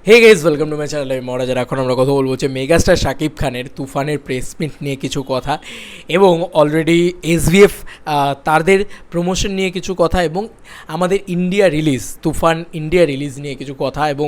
Hey guys, welcome to my channel. আমি মহারাজার। এখন আমরা কথা বলবো যে মেগাস্টার শাকিব খানের তুফানের প্রেস মিট নিয়ে কিছু কথা, এবং অলরেডি এসভিএফ তাদের প্রমোশন নিয়ে কিছু কথা, এবং আমাদের ইন্ডিয়া রিলিজ তুফান ইন্ডিয়া রিলিজ নিয়ে কিছু কথা, এবং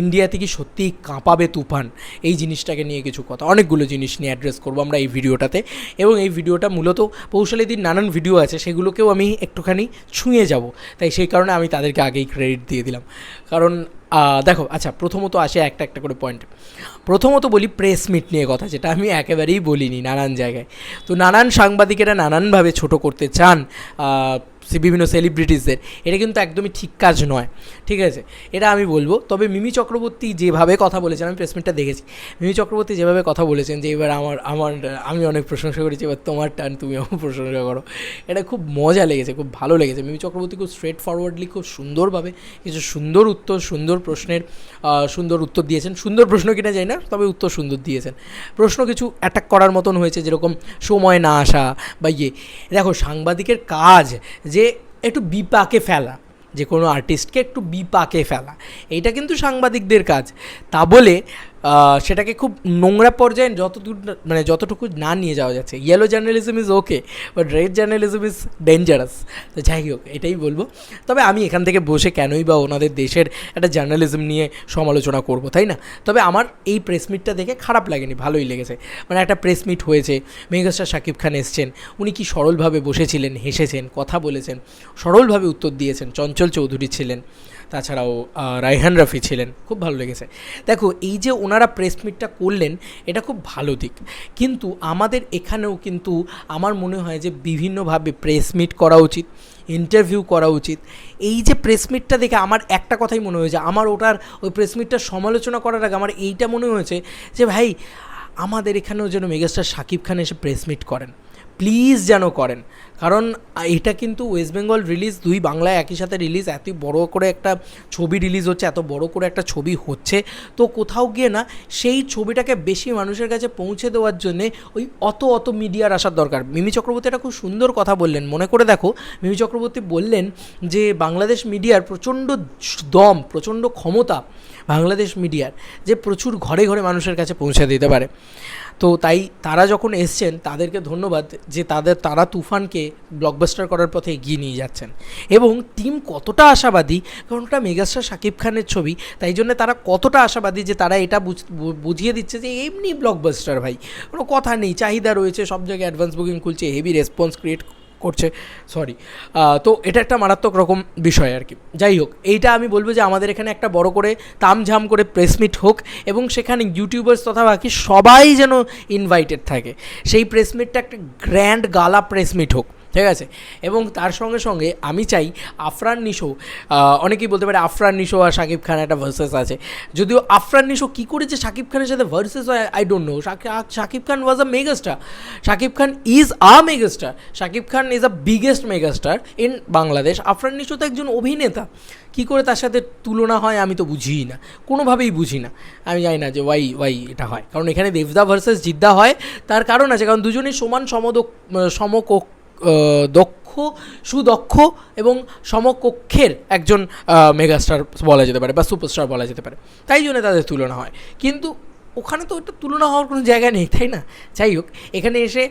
ইন্ডিয়াতে কি সত্যিই কাঁপাবে তুফান এই জিনিসটাকে নিয়ে কিছু কথা, অনেকগুলো জিনিস নিয়ে অ্যাড্রেস করবো আমরা এই ভিডিওটাতে। এবং এই ভিডিওটা মূলত পৌশালীদির নানান ভিডিও আছে, সেগুলোকেও আমি একটুখানি ছুঁয়ে যাব, তাই সেই কারণে আমি তাদেরকে আগেই ক্রেডিট দিয়ে দিলাম। কারণ দেখো, আচ্ছা, প্রথমত আসে একটা একটা করে পয়েন্ট। প্রথমত বলি প্রেস মিট নিয়ে কথা, যেটা আমি একেবারেই বলিনি নানান জায়গায়। তো নানান সাংবাদিকেরা নানানভাবে ছোট করতে চান বিভিন্ন সেলিব্রিটিসদের, এটা কিন্তু একদমই ঠিক কাজ নয়, ঠিক আছে, এটা আমি বলবো। তবে মিমি চক্রবর্তী যেভাবে কথা বলেছেন, আমি প্রেস মিটটা দেখেছি, মিমি চক্রবর্তী যেভাবে কথা বলেছেন যে এবার আমি অনেক প্রশংসা করেছি, এবার তোমার টার্ন, তুমি আমার প্রশংসা করো, এটা খুব মজা লেগেছে, খুব ভালো লেগেছে। মিমি চক্রবর্তী খুব স্ট্রেট ফরওয়ার্ডলি, খুব সুন্দরভাবে কিছু সুন্দর উত্তর, সুন্দর প্রশ্নের সুন্দর উত্তর দিয়েছেন। সুন্দর প্রশ্ন কিনা যায় না, তবে উত্তর সুন্দর দিয়েছেন। প্রশ্ন কিছু অ্যাটাক করার মতন হয়েছে, যেরকম সময় না আসা বা দেখো, সাংবাদিকের কাজ যে একটু বিপাকে ফেলা, যে কোনো আর্টিস্টকে একটু বিপাকে ফেলা, এইটা কিন্তু সাংবাদিকদের কাজ। তা বলে সেটাকে খুব নোংরা পর্যায়ে যতটুকু না নিয়ে যাওয়া যাচ্ছে। Yellow journalism is okay, but red journalism is dangerous. তো যাই হোক, এটাই বলবো। তবে আমি এখান থেকে বসে কেনই বা ওনাদের দেশের একটা জার্নালিজম নিয়ে সমালোচনা করব, তাই না? তবে আমার এই প্রেস মিটটা দেখে খারাপ লাগেনি, ভালোই লেগেছে। মানে একটা প্রেস মিট হয়েছে, মেগাস্টার শাকিব খান এসছেন, উনি কি সরলভাবে বসেছিলেন, হেসেছেন, কথা বলেছেন, সরলভাবে উত্তর দিয়েছেন। চঞ্চল চৌধুরী ছিলেন, তাছাড়াও রায়হান রাফি ছিলেন, খুব ভালো লেগেছে। দেখো, এই যে ওনারা প্রেস মিটটা করলেন, এটা খুব ভালো দিক, কিন্তু আমাদের এখানেও কিন্তু আমার মনে হয় যে বিভিন্নভাবে প্রেস মিট করা উচিত, ইন্টারভিউ করা উচিত। এই যে প্রেস মিটটা দেখে আমার একটা কথাই মনে হয়েছে, আমার ওই প্রেস মিটটার সমালোচনা করার আগে আমার এইটা মনে হয়েছে যে ভাই, আমাদের এখানেও যেন মেগাস্টার শাকিব খান এসে প্রেস মিট করেন, প্লিজ যেন করেন। কারণ এটা কিন্তু ওয়েস্ট বেঙ্গল রিলিজ, দুই বাংলায় একই সাথে রিলিজ, এত বড় করে একটা ছবি রিলিজ হচ্ছে, এত বড় করে একটা ছবি হচ্ছে, তো কোথাও গিয়ে না সেই ছবিটাকে বেশি মানুষের কাছে পৌঁছে দেওয়ার জন্যে ওই অত মিডিয়ার আসার দরকার। মিমি চক্রবর্তী একটা খুব সুন্দর কথা বললেন, মনে করে দেখো। মিমি চক্রবর্তী বললেন যে বাংলাদেশ মিডিয়ার প্রচণ্ড দম, প্রচণ্ড ক্ষমতা বাংলাদেশ মিডিয়ার, যে প্রচুর ঘরে ঘরে মানুষের কাছে পৌঁছে দিতে পারে। তো তাই তারা যখন এসছেন, তাদেরকে ধন্যবাদ যে তারা তুফানকে ব্লকবাস্টার করার পথে এগিয়ে নিয়ে যাচ্ছেন। এবং টিম কতটা আশাবাদী, কারণ ওটা মেগাস্টার শাকিব খানের ছবি, তাই জন্য তারা কতটা আশাবাদী যে তারা এটা বুঝিয়ে দিচ্ছে যে এমনি ব্লকবাস্টার ভাই, কোনো কথা নেই, চাহিদা রয়েছে, সব জায়গায় অ্যাডভান্স বুকিং খুলছে, হেভি রেসপন্স ক্রিয়েট করছে, তো এটা একটা মারাত্মক রকম বিষয় আর কি। যাই হোক, এইটা আমি বলবো যে আমাদের এখানে একটা বড় করে তামঝাম করে প্রেস মিট হোক, এবং সেখানে ইউটিউবার্স তথা বাকি সবাই যেন ইনভাইটেড থাকে। সেই প্রেস মিটটা একটা গ্র্যান্ড গালা প্রেস মিট হোক, ঠিক আছে। এবং তার সঙ্গে সঙ্গে আমি চাই আফরান নিশো, অনেকেই বলতে পারে আফরান নিশো আর শাকিব খান একটা ভার্সেস আছে, যদিও আফরান নিশো কী করেছে শাকিব খানের সাথে ভার্সেস হয় I don't know. Shakib Khan was a megastar, Shakib Khan is a megastar, Shakib Khan is a biggest megastar in Bangladesh. Afran Nisho তো একজন অভিনেতা, কী করে তার সাথে তুলনা হয় আমি তো বুঝিই না, কোনোভাবেই বুঝি না। আমি জানি না যে ওয়াই এটা হয়, কারণ এখানে দেবদা ভার্সেস জিদ্দা হয়, তার কারণ আছে, কারণ দুজনেই সমান সুদক্ষ এবং সমকক্ষের একজন মেগাস্টার বলা যেতে পারে, বা সুপারস্টার বলা যেতে পারে, তাই জন্য তাদের তুলনা হয়। কিন্তু ওখানে তো ওটা তুলনা হওয়ার কোনো জায়গা নেই, তাই না? যাই হোক, এখানে এসে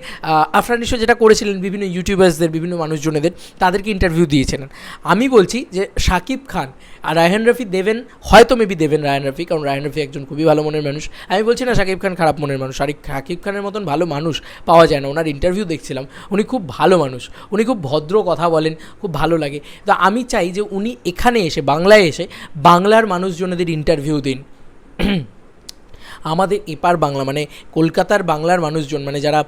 আফরান নিশো যেটা করেছিলেন, বিভিন্ন ইউটিউবার্সদের, বিভিন্ন মানুষজনেদের, তাদেরকে ইন্টারভিউ দিয়েছিলেন। আমি বলছি যে শাকিব খান আর রায়হান রাফি দেবেন, হয়তো মেবি দেবেন রায়হান রাফি, কারণ রায়হান রাফি একজন খুবই ভালো মনের মানুষ। আমি বলছি না শাকিব খান খারাপ মনের মানুষ, আর শাকিব খানের মতন ভালো মানুষ পাওয়া যায় না। ওনার ইন্টারভিউ দেখছিলাম, উনি খুব ভালো মানুষ, উনি খুব ভদ্র কথা বলেন, খুব ভালো লাগে। তো আমি চাই যে উনি এখানে এসে, বাংলায় এসে, বাংলার মানুষজনেদের ইন্টারভিউ দিন। আমাদের এপার বাংলা, মানে কলকাতার বাংলার মানুষজন, মানে যারা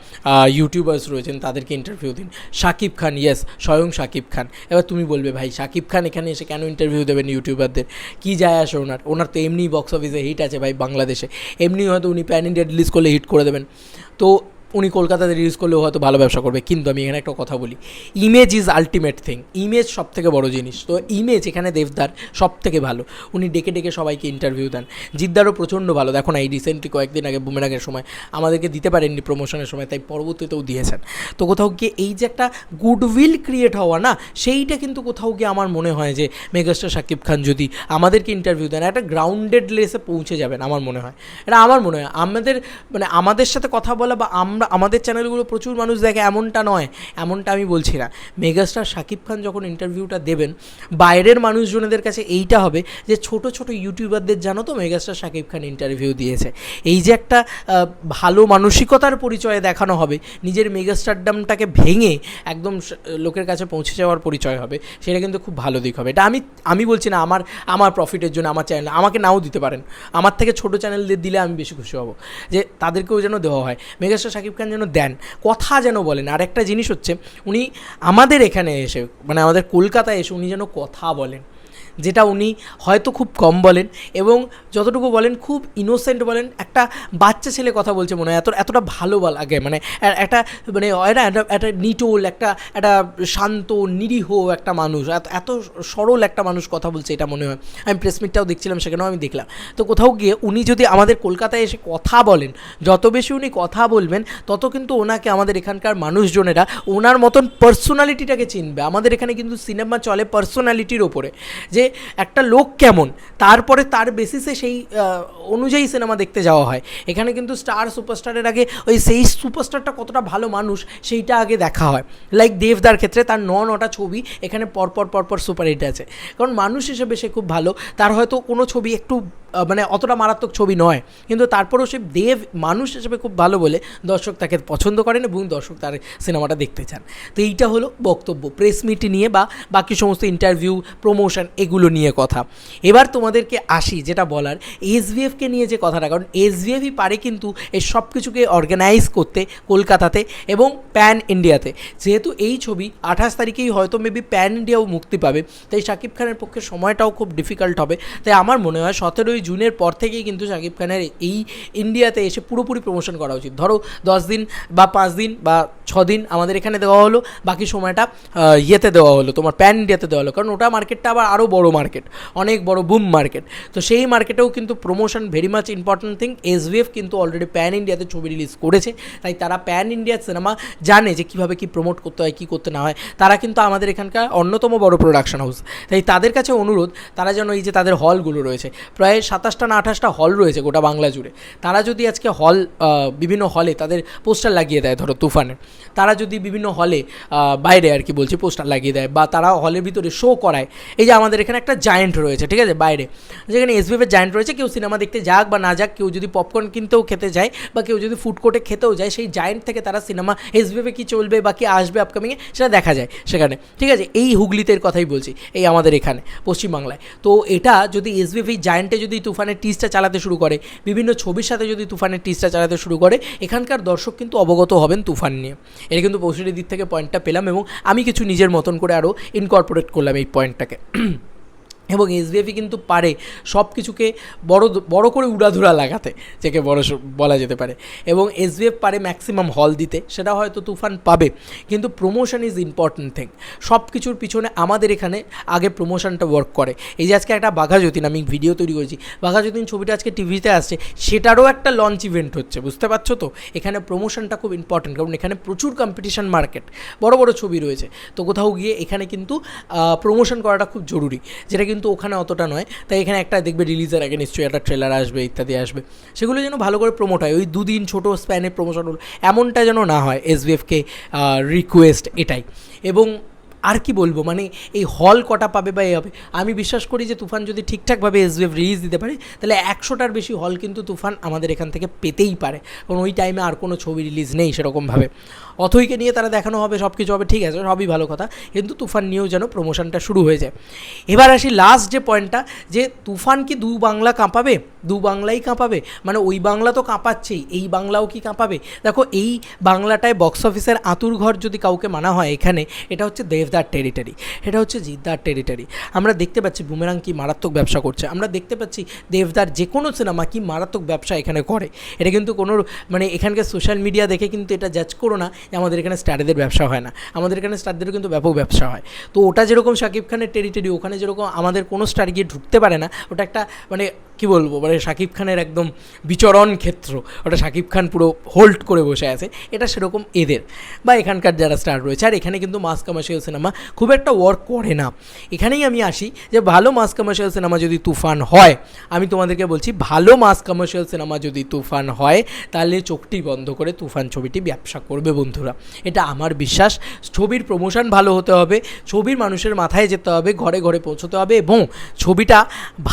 ইউটিউবার্স রয়েছেন, তাদেরকে ইন্টারভিউ দিন। শাকিব খান, ইয়েস, স্বয়ং শাকিব খান। এবার তুমি বলবে ভাই শাকিব খান এখানে এসে কেন ইন্টারভিউ দেবেন ইউটিউবারদের, কী যায় আসে ওনার তো এমনি বক্স অফিসে হিট আছে ভাই বাংলাদেশে, এমনি হয়তো উনি প্যান ইন্ডিয়া রিলিজ করলে হিট করে দেবেন। তো উনি কলকাতাতে রিলিজ করলেও হয়তো ভালো ব্যবসা করবে, কিন্তু আমি এখানে একটা কথা বলি, image is ultimate thing, image সব থেকে বড়ো জিনিস। তো ইমেজ এখানে দেবদার সব থেকে ভালো, উনি ডেকে ডেকে সবাইকে ইন্টারভিউ দেন। জিদ্দারও প্রচণ্ড ভালো, দেখো না এই রিসেন্টলি কয়েকদিন আগে বুমেরাঙের সময় আমাদেরকে দিতে পারেননি প্রমোশনের সময়, তাই পরবর্তীতেও দিয়েছেন। তো কোথাও গিয়ে এই যে একটা গুডউইল ক্রিয়েট হওয়া না, সেইটা কিন্তু কোথাও গিয়ে আমার মনে হয় যে মেগাস্টার শাকিব খান যদি আমাদেরকে ইন্টারভিউ দেন একটা গ্রাউন্ডেড লেসে পৌঁছে যাবেন আমার মনে হয়। এটা আমার মনে হয়, আমাদের সাথে কথা বলা বা আমাদের চ্যানেলগুলো প্রচুর মানুষ দেখে এমনটা নয়, এমনটা আমি বলছি না। মেগাস্টার শাকিব খান যখন ইন্টারভিউটা দেবেন, বাইরের মানুষজনদের কাছে এইটা হবে যে ছোট ছোট ইউটিউবারদের জানো তো মেগাস্টার শাকিব খান ইন্টারভিউ দিয়েছে, এই যে একটা ভালো মানসিকতার পরিচয় দেখানো হবে, নিজের মেগাস্টারডামটাকে ভেঙে একদম লোকের কাছে পৌঁছে যাওয়ার পরিচয় হবে, সেটা কিন্তু খুব ভালো দিক হবে। এটা আমি বলছি না আমার প্রফিটের জন্য আমার চ্যানেল, আমাকে নাও দিতে পারেন, আমার থেকে ছোটো চ্যানেলদের দিলে আমি বেশি খুশি হব, যে তাদেরকেও যেন দেওয়া হয়, মেগাস্টার শাকিব খান যেন দেন, কথা যেন বলেন। আর একটা জিনিস হচ্ছে, উনি আমাদের এখানে এসে আমাদের কলকাতায় এসে উনি যেন কথা বলেন, যেটা উনি হয়তো খুব কম বলেন, এবং যতটুকু বলেন খুব ইনোসেন্ট বলেন, একটা বাচ্চা ছেলে কথা বলছে মনে হয়, এতটা ভালো লাগে, একটা হয় না একটা নিটোল একটা শান্ত নিরীহ একটা মানুষ, এত সরল একটা মানুষ কথা বলছে, এটা মনে হয়। আমি প্রেস মিটটাও দেখছিলাম, সেখানেও আমি দেখলাম। তো কোথাও গিয়ে উনি যদি আমাদের কলকাতায় এসে কথা বলেন, যত বেশি উনি কথা বলবেন তত কিন্তু ওনাকে আমাদের এখানকার মানুষজনেরা ওনার মতন পার্সোনালিটিটাকে চিনবে। আমাদের এখানে কিন্তু সিনেমা চলে পার্সোনালিটির ওপরে, যে একটা লোক কেমন, তারপরে তার বেসিসে সেই অনুযায়ী সিনেমা দেখতে যাওয়া হয়। এখানে কিন্তু স্টার সুপারস্টারের আগে সেই সুপারস্টারটা কতটা ভালো মানুষ সেইটা আগে দেখা হয়। লাইক দেবদার ক্ষেত্রে তার 9টা ছবি এখানে পরপর সুপারহিট আছে, কারণ মানুষ হিসেবে সে খুব ভালো। তার হয়তো কোনো ছবি একটু অতটা মারাত্মক ছবি নয়, কিন্তু তারপরেও সে মানুষ হিসেবে খুব ভালো বলে দর্শক তাকে পছন্দ করেন এবং দর্শক তার সিনেমাটা দেখতে চান। তো এইটা হলো বক্তব্য প্রেস মিট নিয়ে বা বাকি সমস্ত ইন্টারভিউ প্রমোশন এগুলো নিয়ে কথা। এবার তোমাদেরকে আসি যেটা বলার, এসভিএফকে নিয়ে যে কথাটা, কারণ এসভিএফই পারে কিন্তু এই সব কিছুকে অর্গানাইজ করতে কলকাতাতে এবং প্যান ইন্ডিয়াতে। যেহেতু এই ছবি 28 তারিখেই হয়তো মেবি প্যান ইন্ডিয়াও মুক্তি পাবে, তাই শাকিব খানের পক্ষে সময়টাও খুব ডিফিকাল্ট হবে। তাই আমার মনে হয় 17ই জুনের পর থেকেই কিন্তু শাকিব খানের এই ইন্ডিয়াতে এসে পুরোপুরি প্রমোশন করা উচিত। ধরো 10 দিন বা 5 দিন বা 6 দিন আমাদের এখানে দেওয়া হলো, বাকি সময়টা ইয়েতে দেওয়া হলো, তোমার প্যান ইন্ডিয়াতে দেওয়া হলো, কারণ ওটা মার্কেটটা আবার আরও বড় মার্কেট, অনেক বড় বুম মার্কেট। তো সেই মার্কেটেও কিন্তু promotion very much important thing. SVF কিন্তু অলরেডি প্যান ইন্ডিয়াতে ছবি রিলিজ করেছে, তাই তারা প্যান ইন্ডিয়ার সিনেমা জানে যে কীভাবে কী প্রমোট করতে হয়, কী করতে না হয়। তারা কিন্তু আমাদের এখানকার অন্যতম বড় প্রোডাকশন হাউস, তাই তাদের কাছে অনুরোধ, তারা যেন এই যে তাদের হলগুলো রয়েছে, প্রায় 27টা না 28টা হল রয়েছে গোটা বাংলা জুড়ে, তারা যদি আজকে বিভিন্ন হলে তাদের পোস্টার লাগিয়ে দেয়, ধরো তুফানের, তারা যদি বিভিন্ন হলে বাইরে আর কি বলছি পোস্টার লাগিয়ে দেয়, বা তারা হলের ভিতরে শো করায়, এই যে আমাদের এখানে একটা জায়েন্ট রয়েছে, ঠিক আছে, বাইরে যেখানে এসভিএফের জায়েন্ট রয়েছে, কেউ সিনেমা দেখতে যাক বা না যাক, কেউ যদি পপকর্ন কিনতেও খেতে যায় বা কেউ যদি ফুড কোর্টে খেতেও যায়, সেই জায়েন্ট থেকে তারা সিনেমা এসভিএফে কী চলবে বা কী আসবে আপকামিংয়ে সেটা দেখা যায় সেখানে, ঠিক আছে। এই হুগলিতে কথাই বলছি, এই আমাদের এখানে পশ্চিমবাংলায়। তো এটা যদি এসভিএফ এই জায়েন্টে যদি তুফানের টিজটা চালাতে শুরু করে, বিভিন্ন ছবির সাথে যদি তুফানের টিজটা চালাতে শুরু করে, এখানকার দর্শক কিন্তু অবগত হবেন তুফান নিয়ে। এটা কিন্তু পৌঁছানোর দিক থেকে পয়েন্টটা পেলাম, এবং আমি কিছু নিজের মতন করে আরও ইনকর্পোরেট করলাম এই পয়েন্টটাকে। এবং এসভিএফই কিন্তু পারে সব কিছুকে বড় করে উড়াধুরা লাগাতে, যাকে বলা যেতে পারে, এবং এসভিএফ পারে ম্যাক্সিমাম হল দিতে, সেটা হয়তো তুফান পাবে, কিন্তু প্রমোশন ইজ ইম্পর্ট্যান্ট থিং। সব কিছুর পিছনে আমাদের এখানে আগে প্রমোশনটা ওয়ার্ক করে। এই যে আজকে একটা বাঘাযতীন আমি ভিডিও তৈরি করেছি, বাঘাযতীন ছবিটা আজকে টিভিতে আসছে, সেটারও একটা লঞ্চ ইভেন্ট হচ্ছে, বুঝতে পারছো তো। এখানে প্রমোশনটা খুব ইম্পর্ট্যান্ট, কারণ এখানে প্রচুর কম্পিটিশন মার্কেট, বড় বড় ছবি রয়েছে। তো কোথাও গিয়ে এখানে কিন্তু প্রমোশন করাটা খুব জরুরি, যেটা কিন্তু ওখানে অতটা নয়। তাই এখানে একটা দেখবে রিলিজের আগে নিশ্চয়ই একটা ট্রেলার আসবে, ইত্যাদি আসবে, সেগুলো যেন ভালো করে প্রমোট হয়। ওই 2 দিন ছোটো স্প্যানে প্রমোশন হলো এমনটা যেন না হয়, এসভিএফকে রিকোয়েস্ট এটাই। এবং আর কি বলবো, এই হল কটা পাবে বা এই হবে, আমি বিশ্বাস করি যে তুফান যদি ঠিকঠাকভাবে এসভিএফ রিলিজ দিতে পারে, তাহলে 100টার বেশি হল কিন্তু তুফান আমাদের এখান থেকে পেতেই পারে, কারণ ওই টাইমে আর কোনো ছবি রিলিজ নেই সেরকমভাবে। অথইকে নিয়ে তারা দেখানো হবে, সব কিছু হবে, ঠিক আছে, সবই ভালো কথা, কিন্তু তুফান নিয়েও যেন প্রমোশনটা শুরু হয়ে যায়। এবার আসি লাস্ট যে পয়েন্টটা, যে তুফান কি বাংলা কাঁপাবে? দু বাংলাই কাঁপাবে, মানে ওই বাংলা তো কাঁপাচ্ছেই, এই বাংলাও কি কাঁপাবে? দেখো এই বাংলাটায় বক্স অফিসের আঁতুর ঘর যদি কাউকে মানা হয় এখানে, এটা হচ্ছে দেবদার টেরিটরি, এটা হচ্ছে জিদ্দার টেরিটরি। আমরা দেখতে পাচ্ছি বুমেরাং কি মারাত্মক ব্যবসা করছে, আমরা দেখতে পাচ্ছি দেবদার যে কোনো সিনেমা কি মারাত্মক ব্যবসা এখানে করে। এটা কিন্তু কোনো মানে এখানকার সোশ্যাল মিডিয়া দেখে কিন্তু এটা জাজ করো না যে আমাদের এখানে স্টারেদের ব্যবসা হয় না, আমাদের এখানে স্টারদেরও কিন্তু ব্যাপক ব্যবসা হয়। তো ওটা যেরকম শাকিব খানের টেরিটরি, ওখানে যেরকম আমাদের কোনো স্টার গিয়ে ঢুকতে পারে না, ওটা একটা মানে কী বলবো, মানে শাকিব খানের একদম বিচরণ ক্ষেত্র, ওটা শাকিব খান পুরো হোল্ড করে বসে আছে, এটা সেরকম এদের বা এখানকার যারা স্টার রয়েছে। আর এখানে কিন্তু মাস কমার্শিয়াল সিনেমা খুব একটা ওয়ার্ক করে না। এখানেই আমি আসি যে ভালো মাস কমার্শিয়াল সিনেমা যদি তুফান হয়, আমি তোমাদেরকে বলছি ভালো মাস কমার্শিয়াল সিনেমা যদি তুফান হয়, তাহলে চোখটি বন্ধ করে তুফান ছবিটি ব্যবসা করবে বন্ধুরা, এটা আমার বিশ্বাস। ছবির প্রমোশন ভালো হতে হবে, ছবির মানুষের মাথায় যেতে হবে, ঘরে ঘরে পৌঁছতে হবে, এবং ছবিটা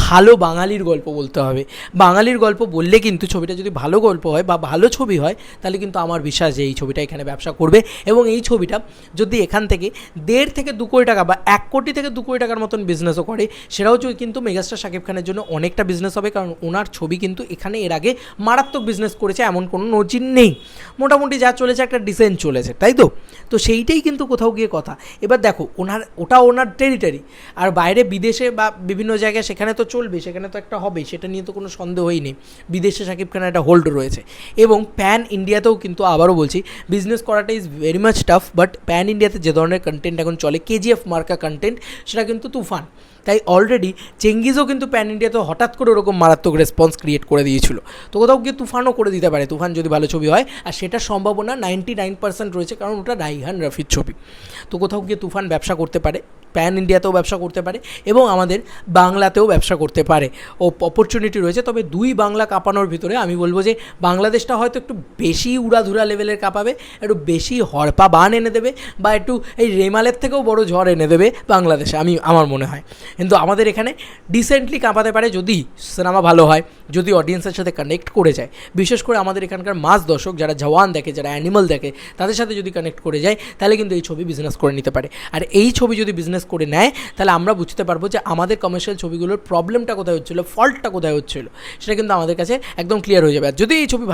ভালো বাঙালির গল্প বলতে হবে। বাঙালির গল্প বললে কিন্তু ছবিটা যদি ভালো গল্প হয় বা ভালো ছবি হয়, তাহলে কিন্তু আমার বিশ্বাস যে এই ছবিটা এখানে ব্যবসা করবে। এবং এই ছবিটা যদি এখান থেকে 1.5 থেকে 2 কোটি টাকা বা 1 কোটি থেকে 2 কোটি টাকার মতন বিজনেসও করে, সেটাও কিন্তু মেগাস্টার শাকিব খানের জন্য অনেকটা বিজনেস হবে, কারণ ওনার ছবি কিন্তু এখানে এর আগে মারাত্মক বিজনেস করেছে, এমন কোনো নজির নেই। মোটামুটি যা চলেছে একটা ডিসেন্ট চলেছে, তাই তো? তো সেইটাই কিন্তু কোথাও গিয়ে কথা। এবার দেখো ওনার টেরিটরি, আর বাইরে বিদেশে বা বিভিন্ন জায়গায় সেখানে তো চলবে, সেখানে তো একটা হবে, সেটা নিয়ে তো কোনো সন্দেহই নেই। বিদেশে শাকিব খানের একটা হোল্ড রয়েছে, এবং প্যান ইন্ডিয়াতেও কিন্তু আবারও বলছি বিজনেস করাটা is very much tough, but pan ইন্ডিয়াতে যে ধরনের কন্টেন্ট এখন চলে, কেজিএফ মার্কা কন্টেন্ট, সেটা কিন্তু তুফান। তাই অলরেডি চেঙ্গিজও কিন্তু প্যান ইন্ডিয়াতে হঠাৎ করে ওরকম মারাত্মক রেসপন্স ক্রিয়েট করে দিয়েছিল, তো কোথাও গিয়ে তুফানও করে দিতে পারে, তুফান যদি ভালো ছবি হয়। আর সেটার সম্ভাবনা 99% রয়েছে, কারণ ওটা রাইহান রাফির ছবি। তো কোথাও গিয়ে তুফান ব্যবসা করতে পারে, প্যান ইন্ডিয়াতেও ব্যবসা করতে পারে, এবং আমাদের বাংলাতেও ব্যবসা করতে পারে, ও অপরচুনিটি রয়েছে। তবে দুই বাংলা কাঁপানোর ভিতরে আমি বলবো যে বাংলাদেশটা হয়তো একটু বেশি উড়াধুরা লেভেলের কাঁপাবে, একটু বেশি হরপা বান এনে দেবে, বা একটু এই রেমালের থেকেও বড় ঝড় এনে দেবে বাংলাদেশে, আমার মনে হয়। কিন্তু আমাদের এখানে ডিসেন্টলি কাঁপাতে পারে যদি সিনেমা ভালো হয়, যদি অডিয়েন্সের সাথে কানেক্ট করে যায়। বিশেষ করে আমাদের এখানকার মাস দর্শক যারা জওয়ান দেখে, যারা অ্যানিমাল দেখে, তাদের সাথে যদি কানেক্ট করে যায়, তাহলে কিন্তু এই ছবি বিজনেস করে নিতে পারে। আর এই ছবি যদি বিজনেস করে নেয়, তাহলে আমরা বুঝতে পারবো যে আমাদের কমার্শিয়াল ছবিগুলোর প্রবলেমটা কোথায় হচ্ছিলো, ফল্টটা কোথায় হচ্ছিলো, সেটা কিন্তু আমাদের কাছে একদম ক্লিয়ার হয়ে যাবে। আর যদি এই ছবি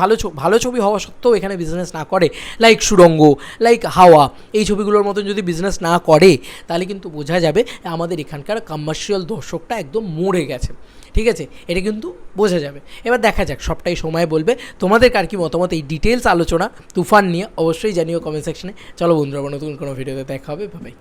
ভালো ছবি হওয়া সত্ত্বেও এখানে বিজনেস না করে, লাইক সুড়ঙ্গ, লাইক হাওয়া, এই ছবিগুলোর মতন যদি বিজনেস না করে, তাহলে কিন্তু বোঝা যাবে আমাদের এখানকার কমার্শিয়াল দর্শকটা একদম মরে গেছে। ঠিক আছে, এটা কিন্তু বোঝা যাবে। এবার দেখা যাক, সবটাই সময় বলবে। তোমাদের কার কি মতামত এই ডিটেলস আলোচনা তুফান নিয়ে অবশ্যই জানিও কমেন্ট সেকশনে। চলো বন্ধুরা, নতুন কোনো ভিডিওতে দেখা হবে, বাই।